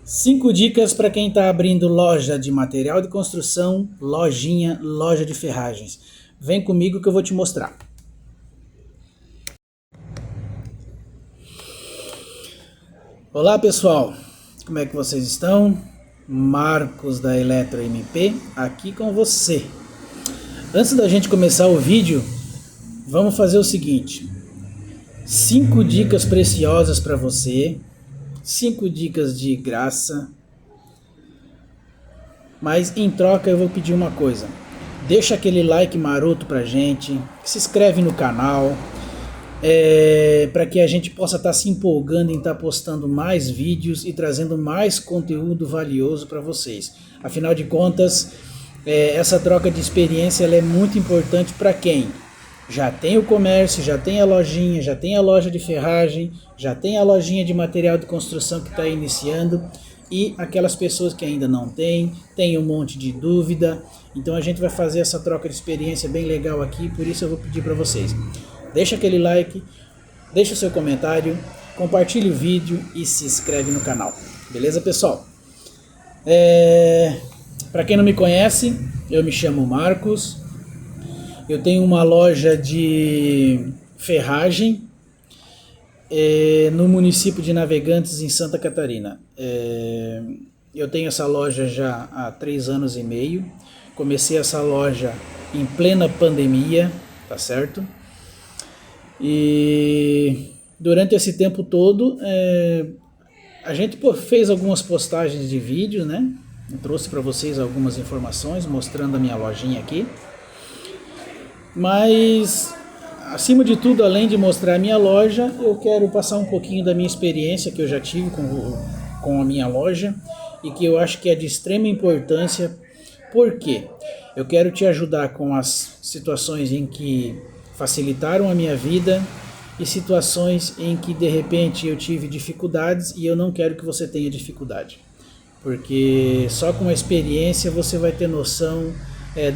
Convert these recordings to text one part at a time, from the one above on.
5 dicas para quem está abrindo loja de material de construção, lojinha, loja de ferragens. Vem comigo que eu vou te mostrar. Olá pessoal, como é que vocês estão? Marcos da Eletro MP aqui com você. Antes da gente começar o vídeo, vamos fazer o seguinte: 5 dicas preciosas para você. 5 dicas de graça, mas em troca eu vou pedir uma coisa: deixa aquele like maroto pra gente, se inscreve no canal, para que a gente possa estar se empolgando em estar postando mais vídeos e trazendo mais conteúdo valioso para vocês. Afinal de contas, essa troca de experiência ela é muito importante para quem já tem o comércio, já tem a lojinha, já tem a loja de ferragem, já tem a lojinha de material de construção que está iniciando, e aquelas pessoas que ainda não tem um monte de dúvida. Então a gente vai fazer essa troca de experiência bem legal aqui, por isso eu vou pedir para vocês: deixa aquele like, deixa o seu comentário, compartilhe o vídeo e se inscreve no canal. Beleza, pessoal? Para quem não me conhece, eu me chamo Marcos. Eu tenho uma loja de ferragem no município de Navegantes, em Santa Catarina. Eu tenho essa loja já há 3 anos e meio. Comecei essa loja em plena pandemia, tá certo? E durante esse tempo todo, a gente fez algumas postagens de vídeo, né? Eu trouxe para vocês algumas informações mostrando a minha lojinha aqui. Mas, acima de tudo, além de mostrar a minha loja, eu quero passar um pouquinho da minha experiência que eu já tive com a minha loja e que eu acho que é de extrema importância. Por quê? Eu quero te ajudar com as situações em que facilitaram a minha vida e situações em que de repente eu tive dificuldades, e eu não quero que você tenha dificuldade, porque só com a experiência você vai ter noção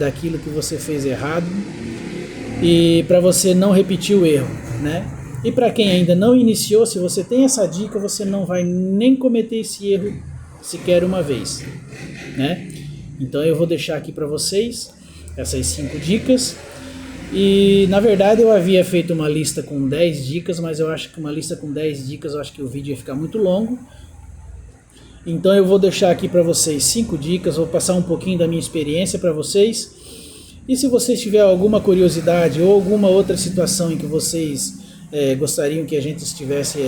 daquilo que você fez errado, e para você não repetir o erro, né? E para quem ainda não iniciou, se você tem essa dica, você não vai nem cometer esse erro sequer uma vez, né? Então eu vou deixar aqui para vocês essas 5 dicas. E na verdade eu havia feito uma lista com 10 dicas, mas eu acho que uma lista com 10 dicas, eu acho que o vídeo ia ficar muito longo. Então eu vou deixar aqui para vocês 5 dicas, vou passar um pouquinho da minha experiência para vocês. E se vocês tiverem alguma curiosidade ou alguma outra situação em que vocês gostariam que a gente estivesse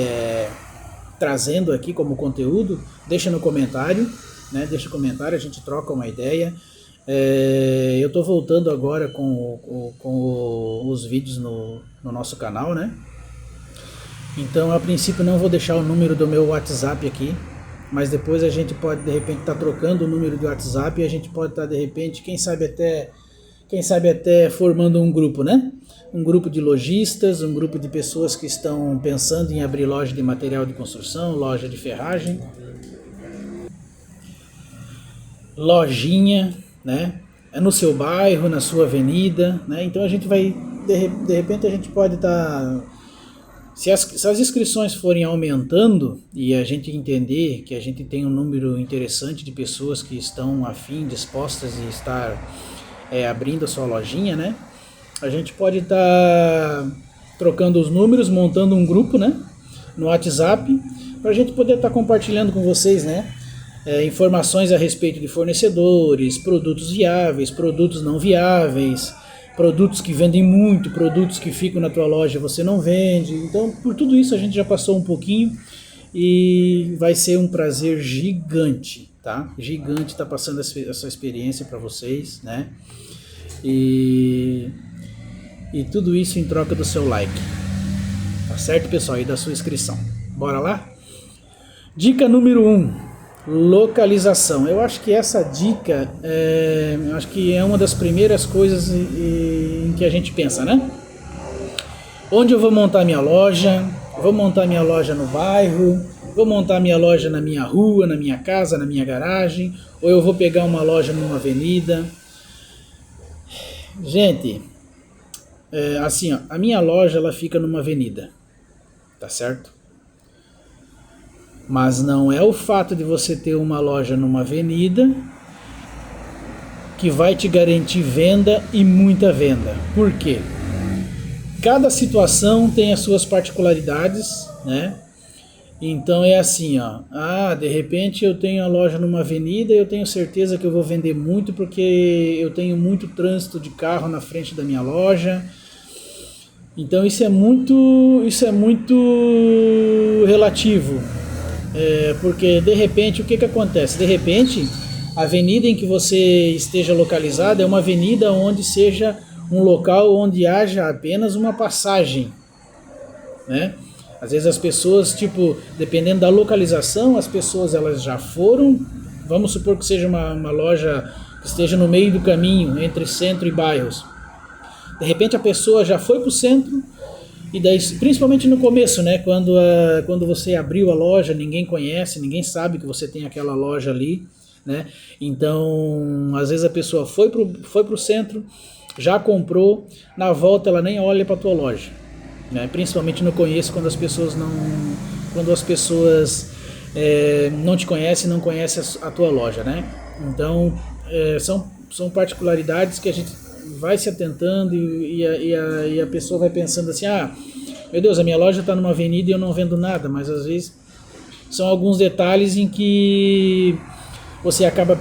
trazendo aqui como conteúdo, deixa no comentário, né? Deixa no comentário, a gente troca uma ideia. Eu estou voltando agora com os vídeos no nosso canal, né? Então a princípio não vou deixar o número do meu WhatsApp aqui, mas depois a gente pode de repente estar trocando o número do WhatsApp, e a gente pode estar de repente, quem sabe até formando um grupo, né? Um grupo de lojistas, um grupo de pessoas que estão pensando em abrir loja de material de construção, loja de ferragem, lojinha, né? No seu bairro, na sua avenida, né? Então a gente vai, de repente a gente pode estar... Se as inscrições forem aumentando e a gente entender que a gente tem um número interessante de pessoas que estão afim, dispostas a estar abrindo a sua lojinha, né? A gente pode estar trocando os números, montando um grupo, né? No WhatsApp, para a gente poder estar compartilhando com vocês, né? Informações a respeito de fornecedores, produtos viáveis, produtos não viáveis, produtos que vendem muito, produtos que ficam na tua loja e você não vende. Então, por tudo isso a gente já passou um pouquinho e vai ser um prazer gigante, tá? Gigante estar passando essa experiência para vocês, né? E tudo isso em troca do seu like, tá certo, pessoal? E da sua inscrição. Bora lá? Dica número 1: localização. Eu acho que essa dica acho que é uma das primeiras coisas em que a gente pensa, né? Onde eu vou montar minha loja? Vou montar minha loja no bairro? Vou montar minha loja na minha rua, na minha casa, na minha garagem? Ou eu vou pegar uma loja numa avenida? Gente, assim, ó, a minha loja ela fica numa avenida, tá certo? Mas não é o fato de você ter uma loja numa avenida que vai te garantir venda e muita venda. Por quê? Cada situação tem as suas particularidades, né? Então é assim, ó. De repente eu tenho a loja numa avenida e eu tenho certeza que eu vou vender muito porque eu tenho muito trânsito de carro na frente da minha loja. Então isso é muito relativo. Porque de repente o que acontece? De repente a avenida em que você esteja localizado é uma avenida onde seja um local onde haja apenas uma passagem, né? Às vezes as pessoas, dependendo da localização, as pessoas elas já foram, vamos supor que seja uma loja que esteja no meio do caminho, entre centro e bairros. De repente a pessoa já foi para o centro, e daí, principalmente no começo, né, quando você abriu a loja, ninguém conhece, ninguém sabe que você tem aquela loja ali, né? Então, às vezes a pessoa foi pro centro, já comprou, na volta ela nem olha para a tua loja. Né? Principalmente no começo, quando as pessoas não te conhecem, não conhecem a tua loja, né? Então são particularidades que a gente vai se atentando e a pessoa vai pensando assim, meu Deus, a minha loja está numa avenida e eu não vendo nada, mas às vezes são alguns detalhes em que você acaba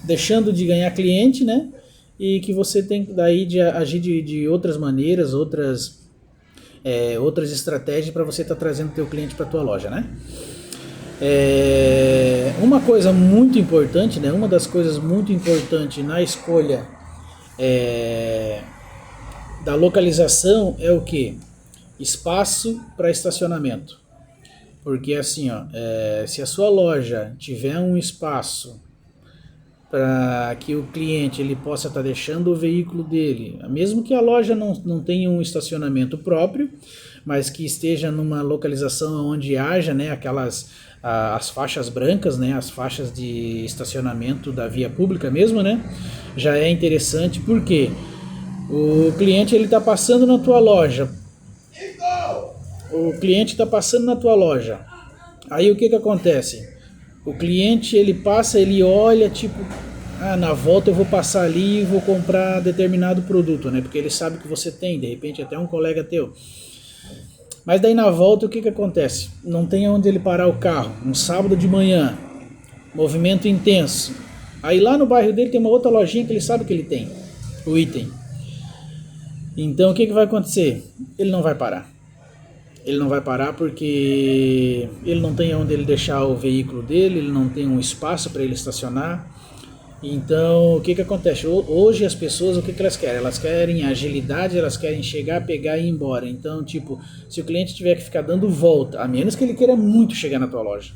deixando de ganhar cliente, né? E que você tem daí de agir de outras maneiras, outras estratégias para você estar trazendo teu cliente para a tua loja, né? Uma coisa muito importante, né? Uma das coisas muito importantes na escolha da localização é o que? Espaço para estacionamento. Porque assim, se a sua loja tiver um espaço para que o cliente ele possa estar deixando o veículo dele, mesmo que a loja não tenha um estacionamento próprio, mas que esteja numa localização onde haja, né, as faixas brancas, né, as faixas de estacionamento da via pública mesmo, né, já é interessante porque o cliente ele está passando na tua loja, aí o que acontece? O cliente ele passa, ele olha na volta eu vou passar ali e vou comprar determinado produto, né? Porque ele sabe que você tem, de repente até um colega teu. Mas daí na volta o que acontece? Não tem onde ele parar o carro, um sábado de manhã, movimento intenso. Aí lá no bairro dele tem uma outra lojinha que ele sabe que ele tem o item. Então o que vai acontecer? Ele não vai parar. Ele não vai parar porque ele não tem onde ele deixar o veículo dele, ele não tem um espaço para ele estacionar. Então, o que acontece? Hoje as pessoas, o que elas querem? Elas querem agilidade, elas querem chegar, pegar e ir embora. Então, se o cliente tiver que ficar dando volta, a menos que ele queira muito chegar na tua loja,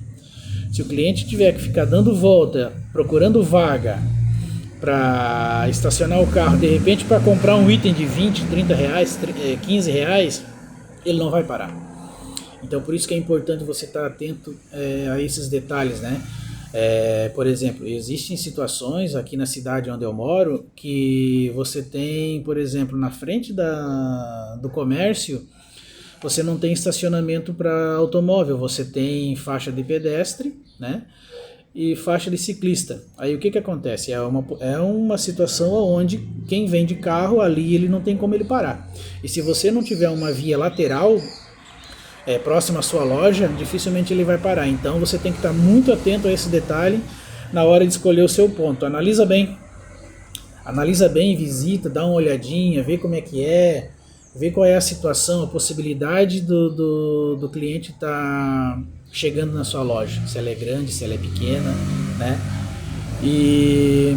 se o cliente tiver que ficar dando volta, procurando vaga para estacionar o carro, de repente para comprar um item de 20, 30 reais, 15 reais, ele não vai parar. Então por isso que é importante você estar atento a esses detalhes, né? Por exemplo, existem situações aqui na cidade onde eu moro que você tem, por exemplo, na frente do comércio, você não tem estacionamento para automóvel, você tem faixa de pedestre, né? E faixa de ciclista. Aí o que acontece? É uma situação onde quem vem de carro ali ele não tem como ele parar. E se você não tiver uma via lateral próxima à sua loja, dificilmente ele vai parar. Então você tem que estar muito atento a esse detalhe na hora de escolher o seu ponto. Analisa bem, visita, dá uma olhadinha, vê como é que é, vê qual é a situação, a possibilidade do cliente estar chegando na sua loja, se ela é grande, se ela é pequena, né? E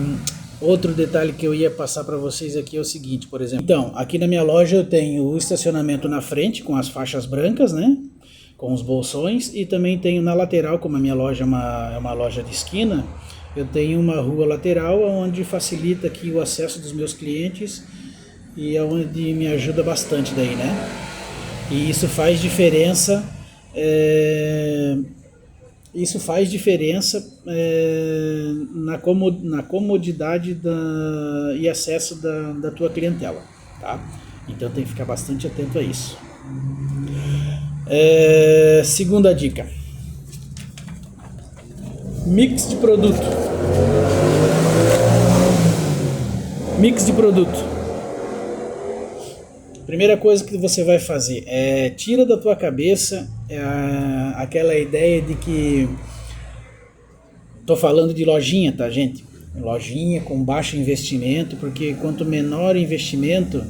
outro detalhe que eu ia passar para vocês aqui é o seguinte, por exemplo. Então, aqui na minha loja eu tenho o estacionamento na frente com as faixas brancas, né? Com os bolsões, e também tenho na lateral, como a minha loja é uma loja de esquina, eu tenho uma rua lateral onde facilita aqui o acesso dos meus clientes e é onde me ajuda bastante daí, né? E isso faz diferença. Na comodidade e acesso da tua clientela, tá? Então tem que ficar bastante atento a isso. Segunda dica: Mix de produto. Mix de produto. Primeira coisa que você vai fazer é tira da tua cabeça aquela ideia de que tô falando de lojinha, tá, gente? Lojinha com baixo investimento, porque quanto menor o investimento,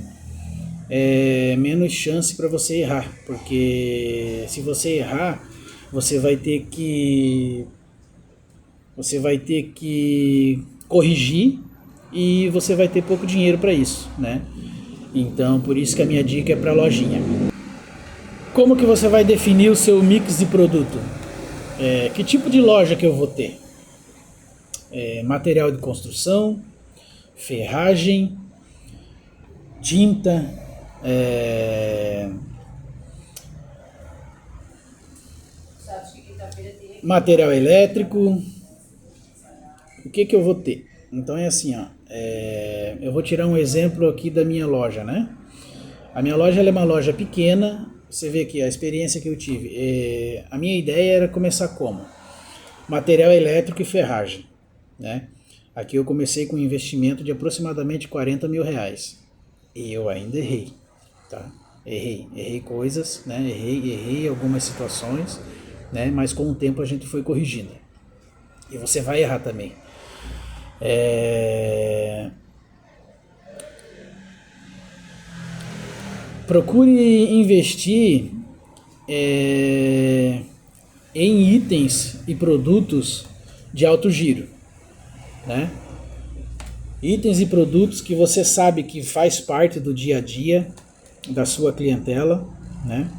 menos chance para você errar, porque se você errar, você vai ter que corrigir e você vai ter pouco dinheiro para isso, né? Então, por isso que a minha dica é para lojinha. Como que você vai definir o seu mix de produto? Que tipo de loja que eu vou ter? Material de construção, ferragem, tinta, material elétrico. O que eu vou ter? Então é assim, ó, eu vou tirar um exemplo aqui da minha loja, né? A minha loja ela é uma loja pequena. Você vê aqui a experiência que eu tive. A minha ideia era começar como? Material elétrico e ferragem, né? Aqui eu comecei com um investimento de aproximadamente 40 mil reais. E eu ainda errei, tá? Errei coisas, né? Errei algumas situações, né? Mas com o tempo a gente foi corrigindo. E você vai errar também. Procure investir em itens e produtos de alto giro, né? Itens e produtos que você sabe que faz parte do dia a dia da sua clientela, né?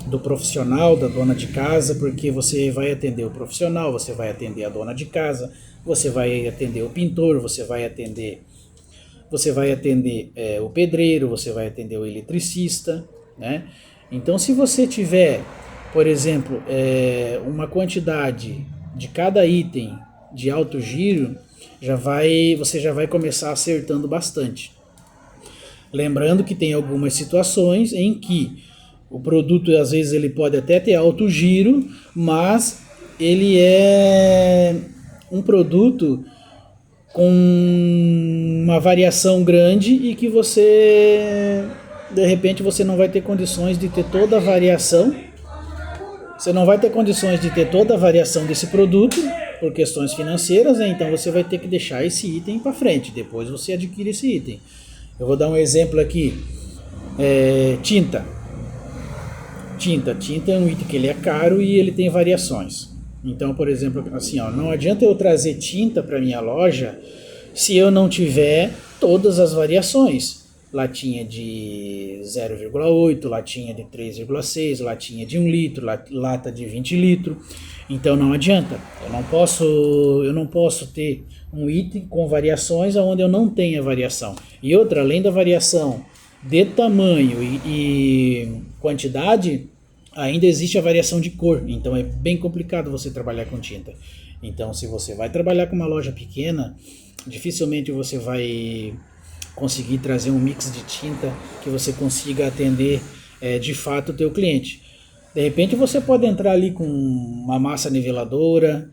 Do profissional, da dona de casa, porque você vai atender o profissional, você vai atender a dona de casa, você vai atender o pintor, você vai atender o pedreiro, você vai atender o eletricista, né? Então, se você tiver, por exemplo, uma quantidade de cada item de alto giro, você já vai começar acertando bastante. Lembrando que tem algumas situações em que o produto, às vezes, ele pode até ter alto giro, mas ele é um produto com uma variação grande e que você, de repente, você não vai ter condições de ter toda a variação. Você não vai ter condições de ter toda a variação desse produto por questões financeiras, né? Então você vai ter que deixar esse item para frente, depois você adquire esse item. Eu vou dar um exemplo aqui. Tinta é um item que ele é caro e ele tem variações. Então, por exemplo, assim, ó, não adianta eu trazer tinta para minha loja se eu não tiver todas as variações. Latinha de 0,8, latinha de 3,6, latinha de 1 litro, lata de 20 litros. Então não adianta. Eu não posso ter um item com variações onde eu não tenha variação. E outra, além da variação de tamanho e quantidade, ainda existe a variação de cor. Então é bem complicado você trabalhar com tinta. Então, se você vai trabalhar com uma loja pequena, dificilmente você vai conseguir trazer um mix de tinta que você consiga atender de fato o teu cliente. De repente você pode entrar ali com uma massa niveladora,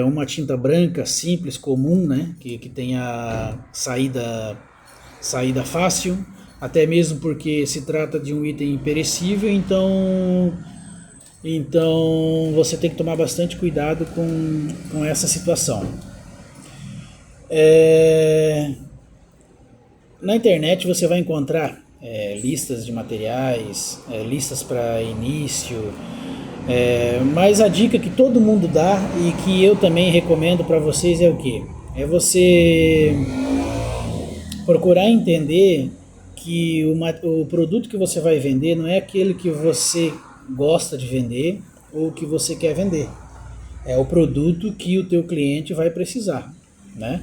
uma tinta branca simples, comum, né? Que tenha saída fácil, até mesmo porque se trata de um item perecível, então você tem que tomar bastante cuidado com essa situação. Na internet você vai encontrar listas de materiais, listas para início, mas a dica que todo mundo dá e que eu também recomendo para vocês é o quê? É você procurar entender que o produto que você vai vender não é aquele que você gosta de vender ou que você quer vender. É o produto que o teu cliente vai precisar, né?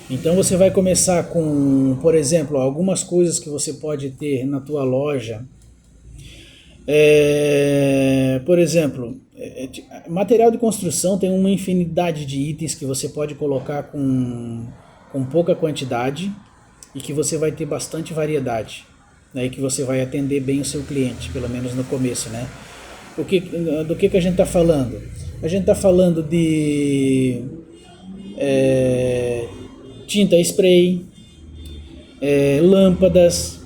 Então você vai começar com, por exemplo, algumas coisas que você pode ter na tua loja. Por exemplo, material de construção tem uma infinidade de itens que você pode colocar com pouca quantidade e que você vai ter bastante variedade, né, e que você vai atender bem o seu cliente, pelo menos no começo, né? Do que a gente está falando? a gente está falando de tinta spray, lâmpadas,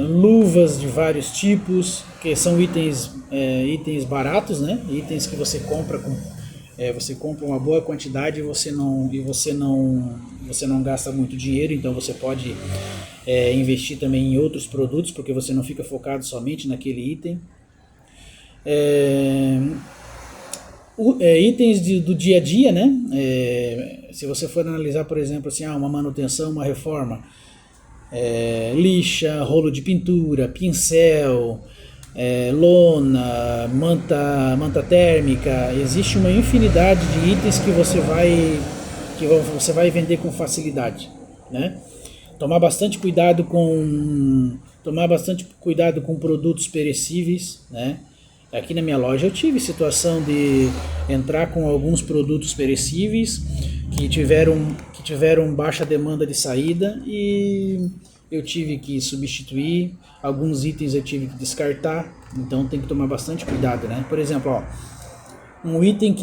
luvas de vários tipos, que são itens baratos, né? Itens que você compra você compra uma boa quantidade e você não gasta muito dinheiro, então você pode investir também em outros produtos, porque você não fica focado somente naquele item. Itens do dia a dia, né? Se você for analisar, por exemplo, assim, uma manutenção, uma reforma, lixa, rolo de pintura, pincel, lona, manta térmica, existe uma infinidade de itens que você vai vender com facilidade, né? Tomar bastante cuidado com produtos perecíveis, né? Aqui na minha loja eu tive situação de entrar com alguns produtos perecíveis que tiveram baixa demanda de saída e eu tive que substituir, alguns itens eu tive que descartar, então tem que tomar bastante cuidado, né? Por exemplo, um item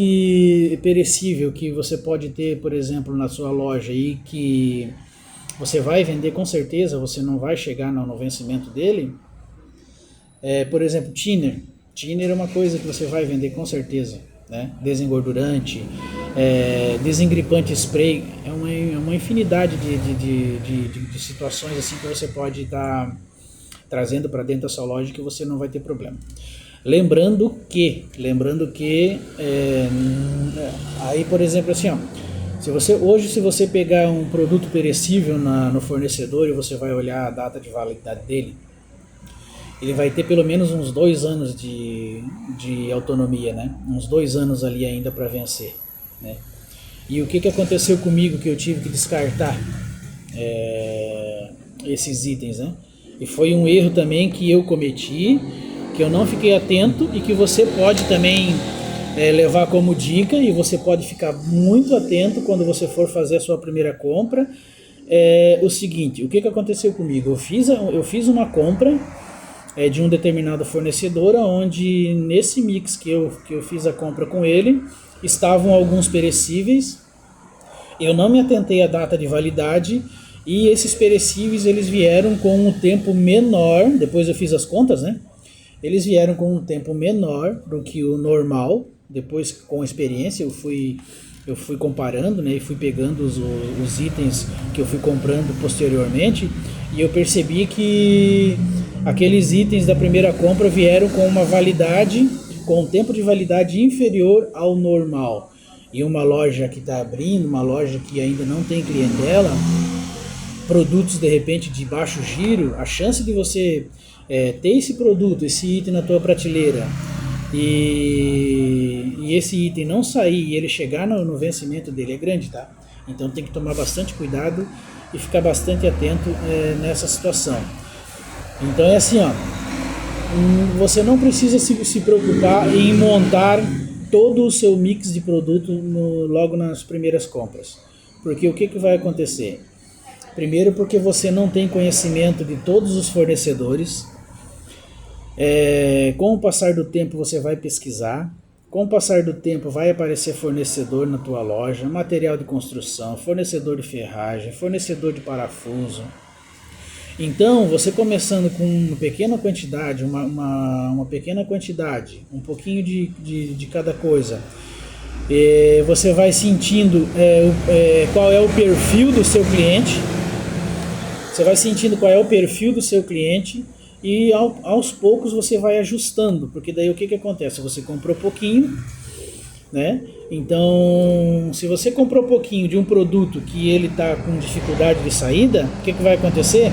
perecível que você pode ter, por exemplo, na sua loja e que você vai vender com certeza, você não vai chegar no vencimento dele, por exemplo, thinner. Thinner é uma coisa que você vai vender com certeza, né? Desengordurante, desengripante spray, é uma infinidade de situações assim que você pode estar trazendo para dentro da sua loja que você não vai ter problema. Lembrando que aí, por exemplo, assim, se você pegar um produto perecível no fornecedor e você vai olhar a data de validade dele, ele vai ter pelo menos uns 2 anos de autonomia, né? Uns 2 anos ali ainda para vencer, né? E o que aconteceu comigo que eu tive que descartar esses itens, né? E foi um erro também que eu cometi, que eu não fiquei atento e que você pode também levar como dica, e você pode ficar muito atento quando você for fazer a sua primeira compra. O seguinte, o que aconteceu comigo? Eu fiz uma compra de um determinado fornecedor, onde nesse mix que eu fiz a compra com ele, estavam alguns perecíveis, eu não me atentei à data de validade, e esses perecíveis eles vieram com um tempo menor, depois eu fiz as contas, né? Eles vieram com um tempo menor do que o normal, depois com a experiência eu fui comparando, né, e fui pegando os itens que eu fui comprando posteriormente, e eu percebi que aqueles itens da primeira compra vieram com um tempo de validade inferior ao normal. E uma loja que está abrindo, uma loja que ainda não tem clientela, produtos de repente de baixo giro, a chance de você ter esse produto, esse item na tua prateleira e esse item não sair e ele chegar no vencimento dele é grande, tá? Então tem que tomar bastante cuidado e ficar bastante atento nessa situação. Então é assim, você não precisa se preocupar em montar todo o seu mix de produto logo nas primeiras compras, porque o que vai acontecer? Primeiro, porque você não tem conhecimento de todos os fornecedores. Com o passar do tempo você vai pesquisar, com o passar do tempo vai aparecer fornecedor na tua loja, material de construção, fornecedor de ferragem, fornecedor de parafuso. Então, você começando com uma pequena quantidade, uma pequena quantidade, um pouquinho de cada coisa, você vai sentindo qual é o perfil do seu cliente, e aos poucos você vai ajustando, porque daí o que acontece? Você comprou pouquinho, né? Então, se você comprou pouquinho de um produto que ele está com dificuldade de saída, o que vai acontecer?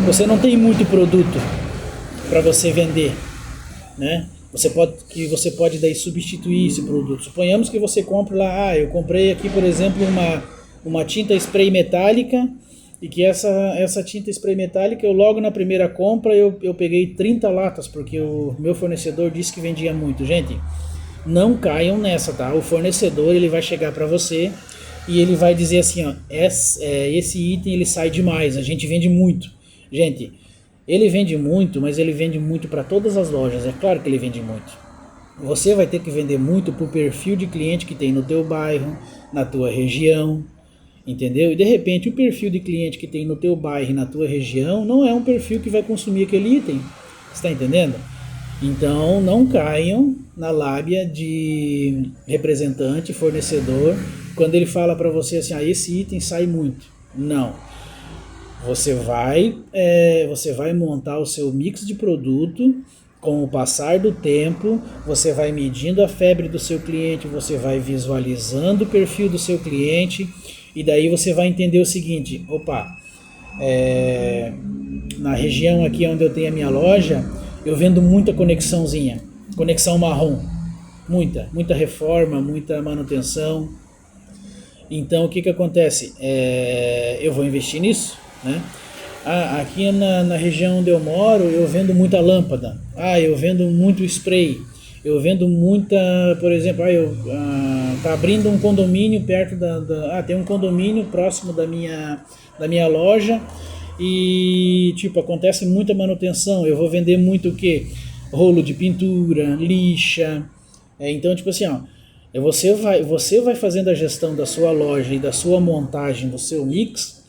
Você não tem muito produto para você vender, né? Você pode daí substituir esse produto. Suponhamos que você compre lá, eu comprei aqui, por exemplo, uma tinta spray metálica, e que essa tinta spray metálica, eu logo na primeira compra eu peguei 30 latas, porque o meu fornecedor disse que vendia muito. Gente, não caiam nessa, tá? O fornecedor ele vai chegar para você e ele vai dizer assim, esse item ele sai demais, a gente vende muito. Gente, ele vende muito, mas ele vende muito para todas as lojas, é claro que ele vende muito. Você vai ter que vender muito para o perfil de cliente que tem no teu bairro, na tua região, entendeu? E de repente o perfil de cliente que tem no teu bairro e na tua região não é um perfil que vai consumir aquele item. Está entendendo? Então não caiam na lábia de representante, fornecedor, quando ele fala para você assim, esse item sai muito. Não. Você vai montar o seu mix de produto com o passar do tempo, você vai medindo a febre do seu cliente, você vai visualizando o perfil do seu cliente e daí você vai entender o seguinte, na região aqui onde eu tenho a minha loja, eu vendo muita conexãozinha, conexão marrom, muita reforma, muita manutenção. Então o que acontece? Eu vou investir nisso, né? Aqui na região onde eu moro, eu vendo muita lâmpada. Eu vendo muito spray. Eu vendo muita, por exemplo, tá abrindo um condomínio perto tem um condomínio próximo da minha loja e tipo acontece muita manutenção. Eu vou vender muito o quê? Rolo de pintura, lixa. Então tipo assim, você vai fazendo a gestão da sua loja e da sua montagem do seu mix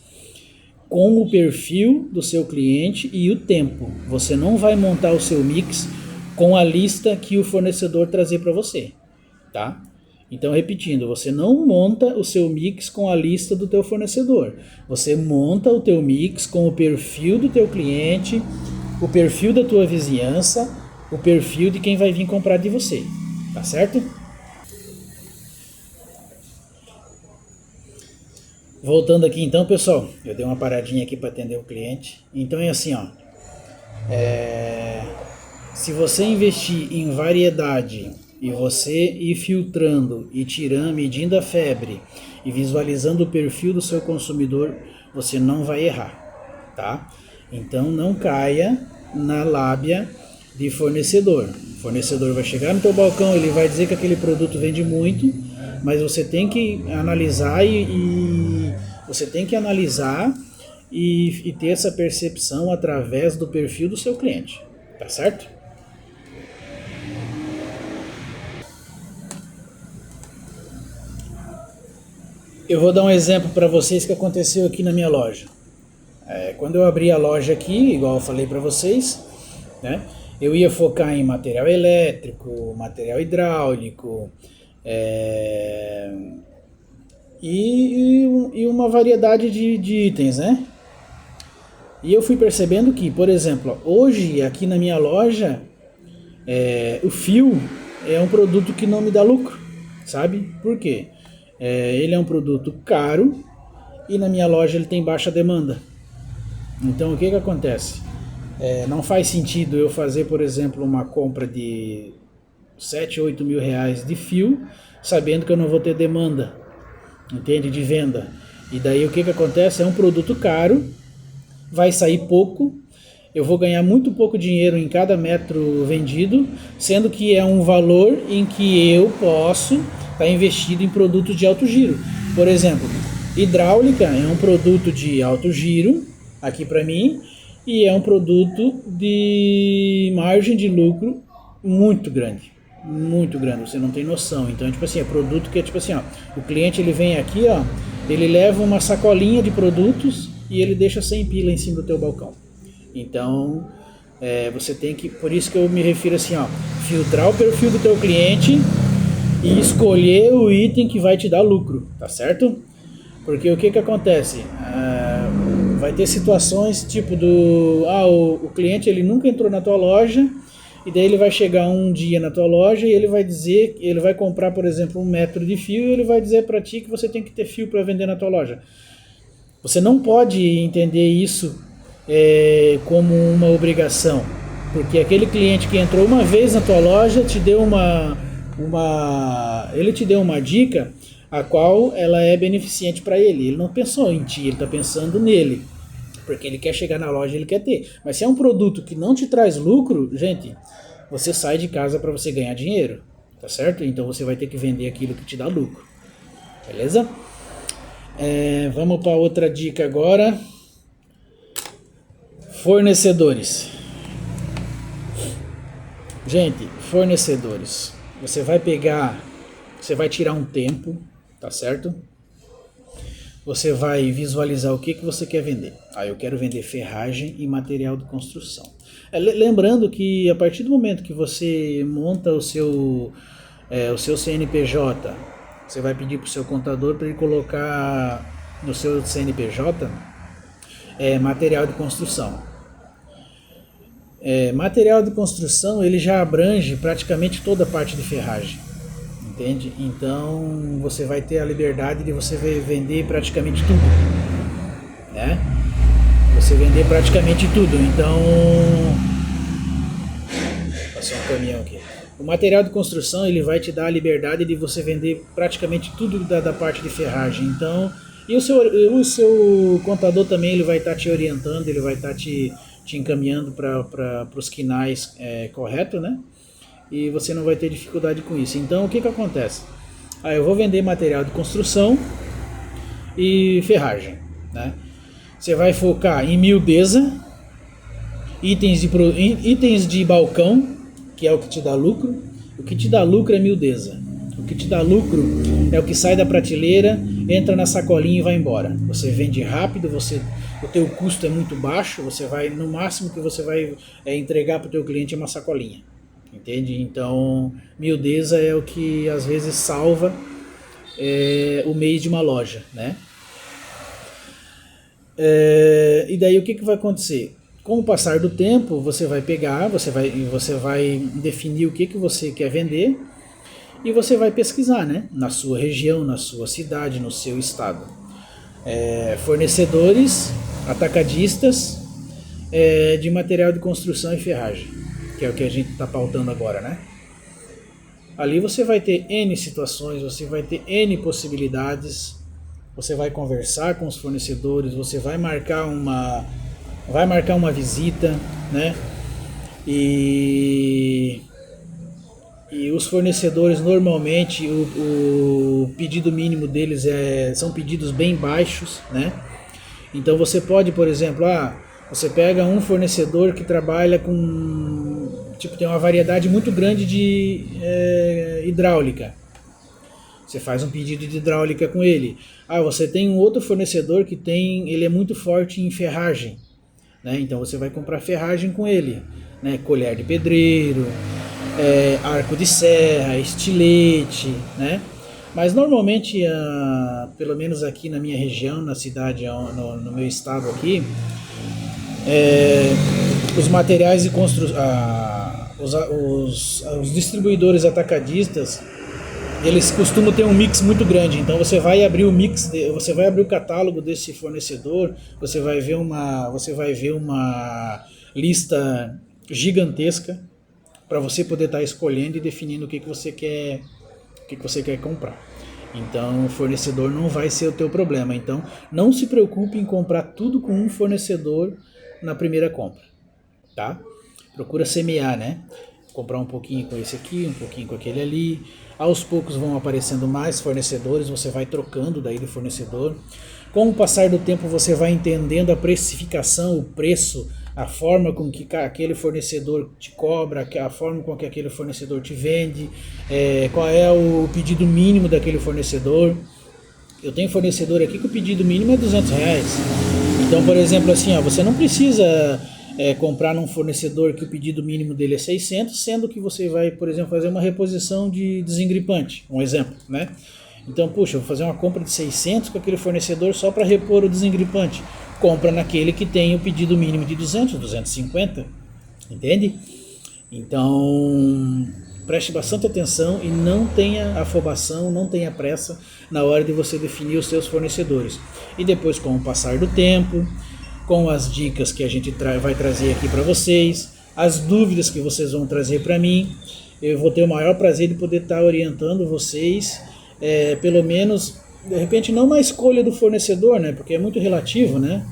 com o perfil do seu cliente e o tempo. Você não vai montar o seu mix com a lista que o fornecedor trazer para você, tá? Então, repetindo, você não monta o seu mix com a lista do teu fornecedor. Você monta o teu mix com o perfil do teu cliente, o perfil da tua vizinhança, o perfil de quem vai vir comprar de você, tá certo? Voltando aqui então, pessoal, eu dei uma paradinha aqui para atender o cliente. Então é assim, se você investir em variedade e você ir filtrando e tirando, medindo a febre e visualizando o perfil do seu consumidor, você não vai errar, tá? Então não caia na lábia de fornecedor. O fornecedor vai chegar no teu balcão, ele vai dizer que aquele produto vende muito, mas você tem que analisar você tem que analisar e ter essa percepção através do perfil do seu cliente, tá certo? Eu vou dar um exemplo para vocês que aconteceu aqui na minha loja. Quando eu abri a loja aqui, igual eu falei para vocês, né, eu ia focar em material elétrico, material hidráulico, e uma variedade de itens, né? E eu fui percebendo que, por exemplo, hoje aqui na minha loja, o fio é um produto que não me dá lucro, sabe? Por quê? Ele é um produto caro e na minha loja ele tem baixa demanda. Então o que acontece? Não faz sentido eu fazer, por exemplo, uma compra de 7, 8 mil reais de fio, sabendo que eu não vou ter demanda, entende? De venda. E daí o que acontece? É um produto caro, vai sair pouco, eu vou ganhar muito pouco dinheiro em cada metro vendido, sendo que é um valor em que eu posso estar investido em produtos de alto giro. Por exemplo, hidráulica é um produto de alto giro aqui para mim e é um produto de margem de lucro muito grande, você não tem noção. Então, tipo assim, é produto que é tipo assim, o cliente ele vem aqui, ele leva uma sacolinha de produtos e ele deixa 100 pila em cima do teu balcão. Então, você tem que, por isso que eu me refiro assim, filtrar o perfil do teu cliente e escolher o item que vai te dar lucro, tá certo? Porque o que acontece? Vai ter situações tipo o cliente ele nunca entrou na tua loja e daí ele vai chegar um dia na tua loja e ele vai comprar, por exemplo, 1 metro de fio e ele vai dizer para ti que você tem que ter fio para vender na tua loja. Você não pode entender isso como uma obrigação, porque aquele cliente que entrou uma vez na tua loja te deu ele te deu uma dica a qual ela é beneficente para ele. Ele não pensou em ti, ele está pensando nele, porque ele quer chegar na loja, ele quer ter. Mas se é um produto que não te traz lucro, gente, você sai de casa para você ganhar dinheiro, tá certo? Então você vai ter que vender aquilo que te dá lucro, beleza? Vamos para outra dica agora. Fornecedores. Gente, fornecedores. você vai pegar, você vai tirar um tempo, tá certo? Você vai visualizar o que você quer vender. Eu quero vender ferragem e material de construção. Lembrando que a partir do momento que você monta o seu CNPJ, você vai pedir para o seu contador para ele colocar no seu CNPJ material de construção. Material de construção ele já abrange praticamente toda a parte de ferragem, entende? Então você vai ter a liberdade de você vender praticamente tudo, né? Você vender praticamente tudo. Então, passou um caminhão aqui. O material de construção ele vai te dar a liberdade de você vender praticamente tudo da parte de ferragem. Então, e o seu contador também ele vai estar te orientando, ele vai estar te encaminhando para os quinais corretos, né? E você não vai ter dificuldade com isso. Então, o que acontece? Eu vou vender material de construção e ferragem, né? Você vai focar em miudeza, itens de balcão, que é o que te dá lucro. O que te dá lucro é miudeza. O que te dá lucro é o que sai da prateleira, entra na sacolinha e vai embora. Você vende rápido, o teu custo é muito baixo, no máximo que você vai entregar para o teu cliente é uma sacolinha. Entende? Então, miudeza é o que às vezes salva o mês de uma loja, né? E daí o que vai acontecer? Com o passar do tempo, você vai pegar, você vai definir o que você quer vender e você vai pesquisar, né? Na sua região, na sua cidade, no seu estado. Fornecedores, atacadistas de material de construção e ferragem, que é o que a gente está pautando agora, né? Ali você vai ter N situações, você vai ter N possibilidades, você vai conversar com os fornecedores, você vai marcar uma visita, né? E os fornecedores normalmente o pedido mínimo deles são pedidos bem baixos, né? Então você pode, por exemplo, você pega um fornecedor que trabalha com, tem uma variedade muito grande de hidráulica. Você faz um pedido de hidráulica com ele. Você tem um outro fornecedor que ele é muito forte em ferragem, né? Então você vai comprar ferragem com ele, né? Colher de pedreiro, arco de serra, estilete, né? Mas normalmente, pelo menos aqui na minha região, na cidade, no meu estado aqui, os materiais de construção, os distribuidores atacadistas, eles costumam ter um mix muito grande. Então você vai abrir o catálogo desse fornecedor, você vai ver uma lista gigantesca para você poder estar escolhendo e definindo o que você quer comprar. Então o fornecedor não vai ser o teu problema. Então não se preocupe em comprar tudo com um fornecedor na primeira compra, tá? Procura semear, né? Comprar um pouquinho com esse aqui, um pouquinho com aquele ali. Aos poucos vão aparecendo mais fornecedores, você vai trocando daí de fornecedor. Com o passar do tempo você vai entendendo a precificação, o preço, a forma com que aquele fornecedor te cobra, a forma com que aquele fornecedor te vende, qual é o pedido mínimo daquele fornecedor. Eu tenho fornecedor aqui que o pedido mínimo é R$200. Então, por exemplo, assim, você não precisa comprar num fornecedor que o pedido mínimo dele é 600, sendo que você vai, por exemplo, fazer uma reposição de desengripante, um exemplo, né? Então, puxa, eu vou fazer uma compra de 600 com aquele fornecedor só para repor o desengripante. Compra naquele que tem o pedido mínimo de 200, 250, entende? Então, preste bastante atenção e não tenha afobação, não tenha pressa na hora de você definir os seus fornecedores. E depois, com o passar do tempo, com as dicas que a gente vai trazer aqui para vocês, as dúvidas que vocês vão trazer para mim, eu vou ter o maior prazer de poder estar orientando vocês, pelo menos, de repente não na escolha do fornecedor, né, porque é muito relativo, né,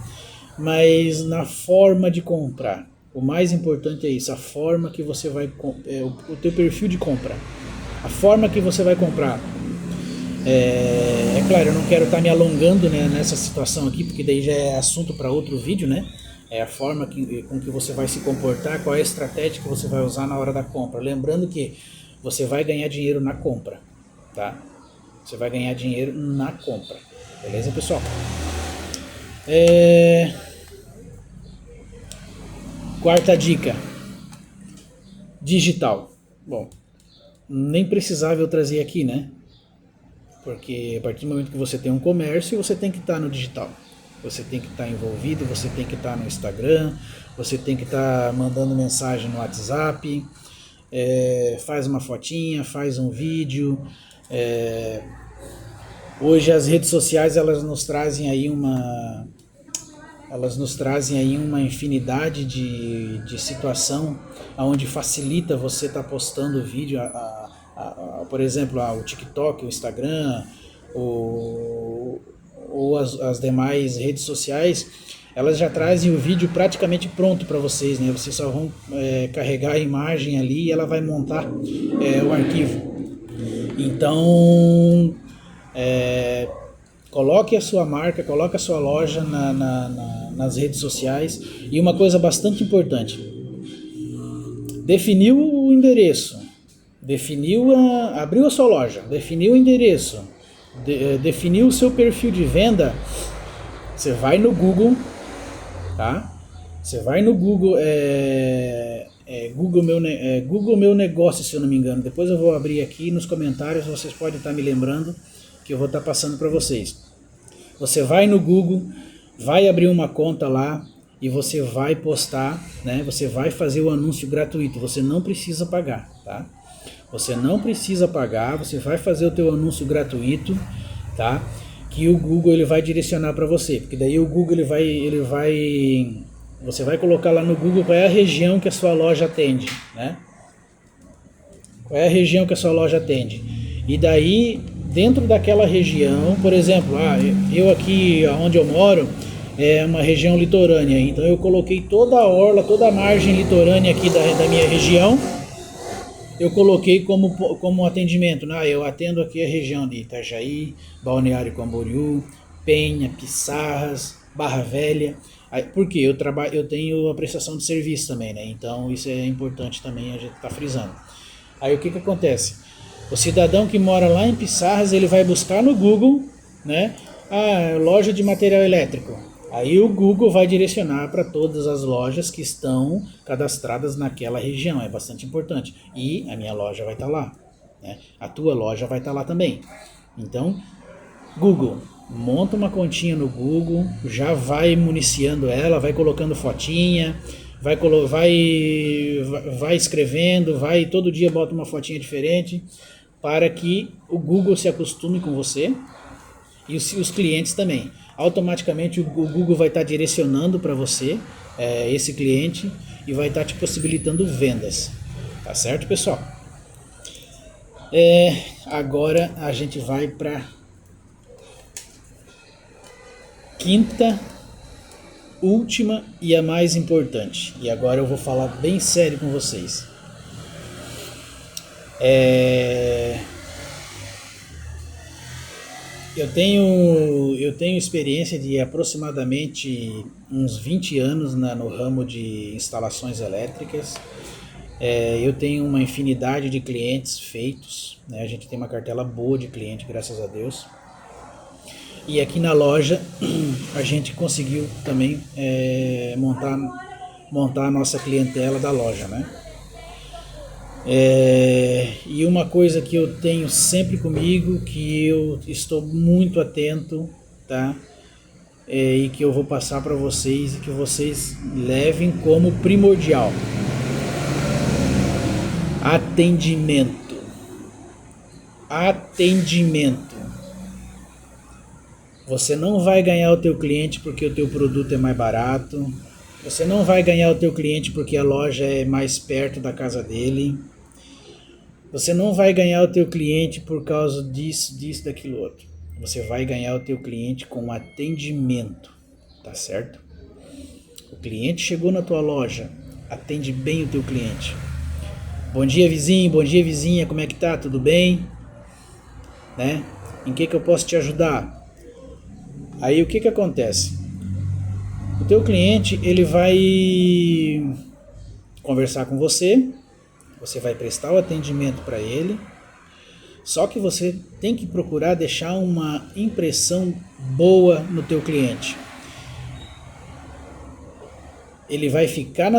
mas na forma de comprar. O mais importante é isso, a forma que você vai, o teu perfil de compra, a forma que você vai comprar. Claro, eu não quero estar me alongando, né, nessa situação aqui, porque daí já é assunto para outro vídeo, né? A forma com que você vai se comportar, qual é a estratégia que você vai usar na hora da compra. Lembrando que você vai ganhar dinheiro na compra, tá? Você vai ganhar dinheiro na compra, beleza, pessoal? Quarta dica, digital. Bom, nem precisava eu trazer aqui, né? Porque a partir do momento que você tem um comércio, você tem que estar no digital. Você tem que estar envolvido, você tem que estar no Instagram, você tem que estar mandando mensagem no WhatsApp, faz uma fotinha, faz um vídeo. Hoje as redes sociais elas nos trazem aí uma infinidade de situação onde facilita você estar postando vídeo, por exemplo, o TikTok, o Instagram, ou as demais redes sociais, elas já trazem o vídeo praticamente pronto para vocês, né? Vocês só vão carregar a imagem ali e ela vai montar o arquivo. Então, coloque a sua marca, coloque a sua loja nas redes sociais. E uma coisa bastante importante, definiu o endereço, abriu a sua loja, definiu o endereço, definiu o seu perfil de venda, você vai no Google, tá? Você vai no Google, Google Meu Negócio, se eu não me engano. Depois eu vou abrir aqui nos comentários, vocês podem estar me lembrando que eu vou estar passando para vocês. Você vai no Google, vai abrir uma conta lá e você vai postar, né? Você vai fazer o anúncio gratuito, você não precisa pagar, tá? Você não precisa pagar, você vai fazer o teu anúncio gratuito, tá? Que o Google ele vai direcionar para você, porque daí o Google você vai colocar lá no Google qual é a região que a sua loja atende, né? Qual é a região que a sua loja atende? E daí, dentro daquela região, por exemplo, eu aqui onde eu moro é uma região litorânea, então eu coloquei toda a orla, toda a margem litorânea aqui da minha região, eu coloquei como atendimento, né? Eu atendo aqui a região de Itajaí, Balneário Camboriú, Penha, Pissarras, Barra Velha. Porque eu tenho a prestação de serviço também, né? Então isso é importante também a gente tá frisando. Aí o que acontece? O cidadão que mora lá em Pissarras, ele vai buscar no Google, né? Loja de material elétrico. Aí o Google vai direcionar para todas as lojas que estão cadastradas naquela região. É bastante importante. E a minha loja vai estar lá, né? A tua loja vai estar lá também. Então, Google, monta uma continha no Google, já vai municiando ela, vai colocando fotinha, vai escrevendo, todo dia bota uma fotinha diferente, para que o Google se acostume com você e os clientes também. Automaticamente o Google vai estar direcionando para você esse cliente e vai estar te possibilitando vendas. Tá certo, pessoal? Agora a gente vai para quinta, última e a mais importante. E agora eu vou falar bem sério com vocês. Eu tenho experiência de aproximadamente uns 20 anos no ramo de instalações elétricas. Eu tenho uma infinidade de clientes feitos, né? A gente tem uma cartela boa de cliente, graças a Deus. E aqui na loja a gente conseguiu também montar a nossa clientela da loja, né? E uma coisa que eu tenho sempre comigo, que eu estou muito atento, tá? E que eu vou passar para vocês e que vocês levem como primordial: atendimento. Você não vai ganhar o teu cliente porque o teu produto é mais barato. Você não vai ganhar o teu cliente porque a loja é mais perto da casa dele. Você não vai ganhar o teu cliente por causa disso, daquilo outro. Você vai ganhar o teu cliente com atendimento, tá certo? O cliente chegou na tua loja, atende bem o teu cliente. Bom dia, vizinho, bom dia, vizinha, como é que tá? Tudo bem? Né? Em que eu posso te ajudar? Aí o que acontece? O teu cliente, ele vai conversar com você, você vai prestar o atendimento para ele, só que você tem que procurar deixar uma impressão boa no teu cliente. Ele vai ficar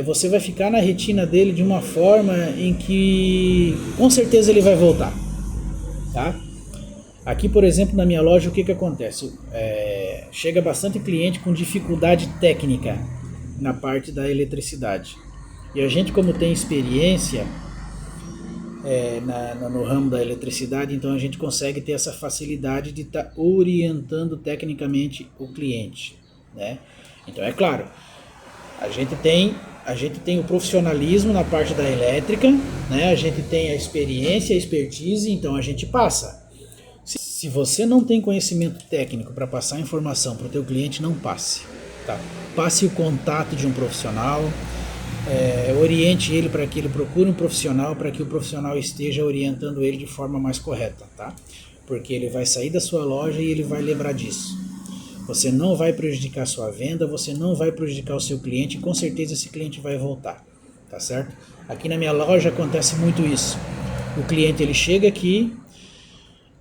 você vai ficar na retina dele de uma forma em que com certeza ele vai voltar, tá? Aqui, por exemplo, na minha loja, o que acontece? Chega bastante cliente com dificuldade técnica na parte da eletricidade. E a gente, como tem experiência no ramo da eletricidade, então a gente consegue ter essa facilidade de estar orientando tecnicamente o cliente, né? Então é claro, a gente tem o profissionalismo na parte da elétrica, né? A gente tem a experiência, a expertise, então a gente passa. Se você não tem conhecimento técnico para passar informação para o teu cliente, não passe, tá? Passe o contato de um profissional, oriente ele para que ele procure um profissional, para que o profissional esteja orientando ele de forma mais correta, tá? Porque ele vai sair da sua loja e ele vai lembrar disso. Você não vai prejudicar a sua venda, você não vai prejudicar o seu cliente, e com certeza esse cliente vai voltar, tá certo? Aqui na minha loja acontece muito isso. O cliente ele chega aqui,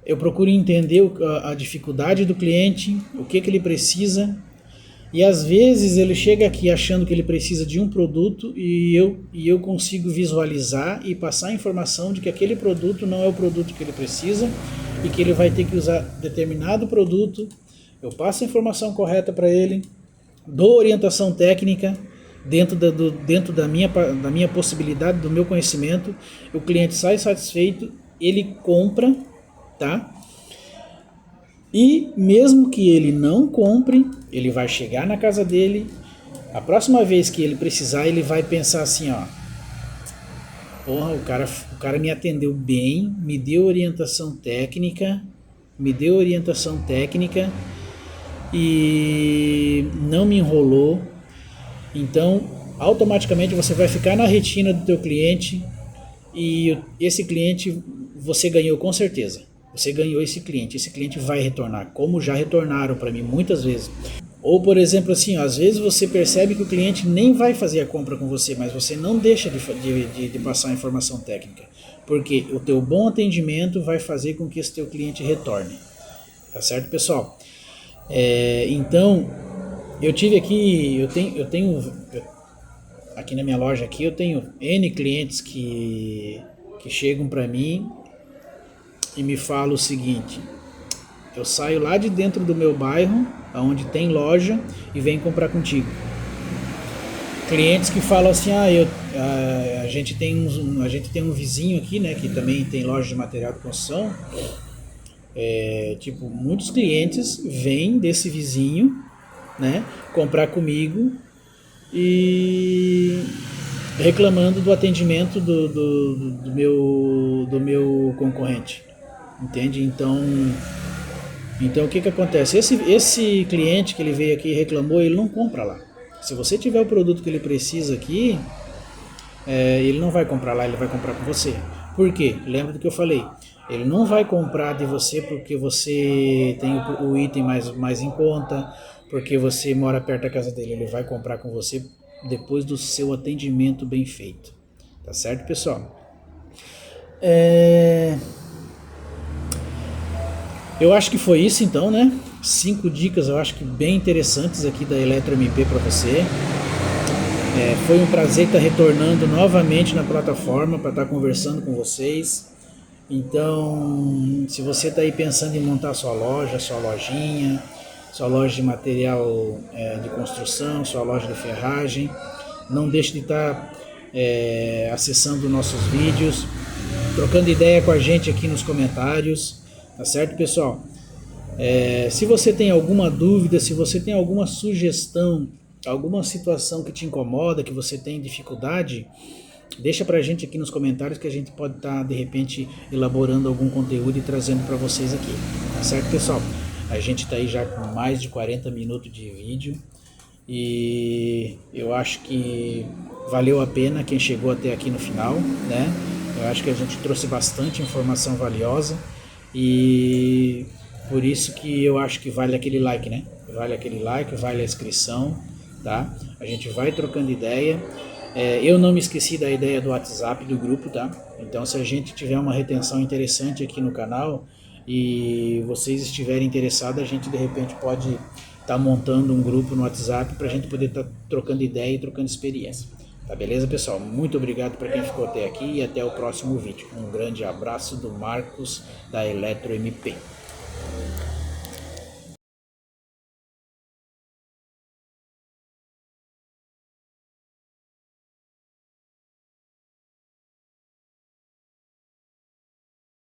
eu procuro entender a dificuldade do cliente, o que ele precisa, e às vezes ele chega aqui achando que ele precisa de um produto e eu consigo visualizar e passar a informação de que aquele produto não é o produto que ele precisa e que ele vai ter que usar determinado produto. Eu passo a informação correta para ele, dou orientação técnica dentro da minha possibilidade, do meu conhecimento, o cliente sai satisfeito, ele compra, tá? E mesmo que ele não compre, ele vai chegar na casa dele, a próxima vez que ele precisar, ele vai pensar assim, ó, porra, o cara me atendeu bem, me deu orientação técnica e não me enrolou. Então, automaticamente você vai ficar na retina do teu cliente e esse cliente você ganhou com certeza. Você ganhou esse cliente vai retornar, como já retornaram para mim muitas vezes. Ou, por exemplo, assim, às vezes você percebe que o cliente nem vai fazer a compra com você, mas você não deixa de passar a informação técnica, porque o teu bom atendimento vai fazer com que esse teu cliente retorne. Tá certo, pessoal? Então, eu tive aqui, eu tenho aqui na minha loja aqui, eu tenho N clientes que chegam para mim e me falam o seguinte: eu saio lá de dentro do meu bairro, onde tem loja, e venho comprar contigo. Clientes que falam assim, a gente tem um vizinho aqui, né, que também tem loja de material de construção. Muitos clientes vêm desse vizinho, né, comprar comigo e reclamando do atendimento do meu concorrente, entende? Então o que acontece? Esse cliente que ele veio aqui e reclamou, ele não compra lá. Se você tiver o produto que ele precisa aqui, ele não vai comprar lá, ele vai comprar com você. Por quê? Lembra do que eu falei? Ele não vai comprar de você porque você tem o item mais em conta, porque você mora perto da casa dele. Ele vai comprar com você depois do seu atendimento bem feito. Tá certo, pessoal? Eu acho que foi isso então, né? 5 dicas eu acho que bem interessantes aqui da EletroMP para você. Foi um prazer estar retornando novamente na plataforma para estar conversando com vocês. Então, se você está aí pensando em montar sua loja, sua lojinha, sua loja de material de construção, sua loja de ferragem, não deixe de estar acessando nossos vídeos, trocando ideia com a gente aqui nos comentários, tá certo, pessoal? Se você tem alguma dúvida, se você tem alguma sugestão, alguma situação que te incomoda, que você tem dificuldade, deixa pra gente aqui nos comentários que a gente pode estar, de repente, elaborando algum conteúdo e trazendo para vocês aqui, tá certo, pessoal? A gente tá aí já com mais de 40 minutos de vídeo e eu acho que valeu a pena quem chegou até aqui no final, né? Eu acho que a gente trouxe bastante informação valiosa e por isso que eu acho que vale aquele like, né? Vale aquele like, vale a inscrição, tá? A gente vai trocando ideia Eu não me esqueci da ideia do WhatsApp do grupo, tá? Então, se a gente tiver uma retenção interessante aqui no canal e vocês estiverem interessados, a gente de repente pode estar montando um grupo no WhatsApp para a gente poder estar trocando ideia e trocando experiência. Tá beleza, pessoal? Muito obrigado para quem ficou até aqui e até o próximo vídeo. Um grande abraço do Marcos da Eletro MP.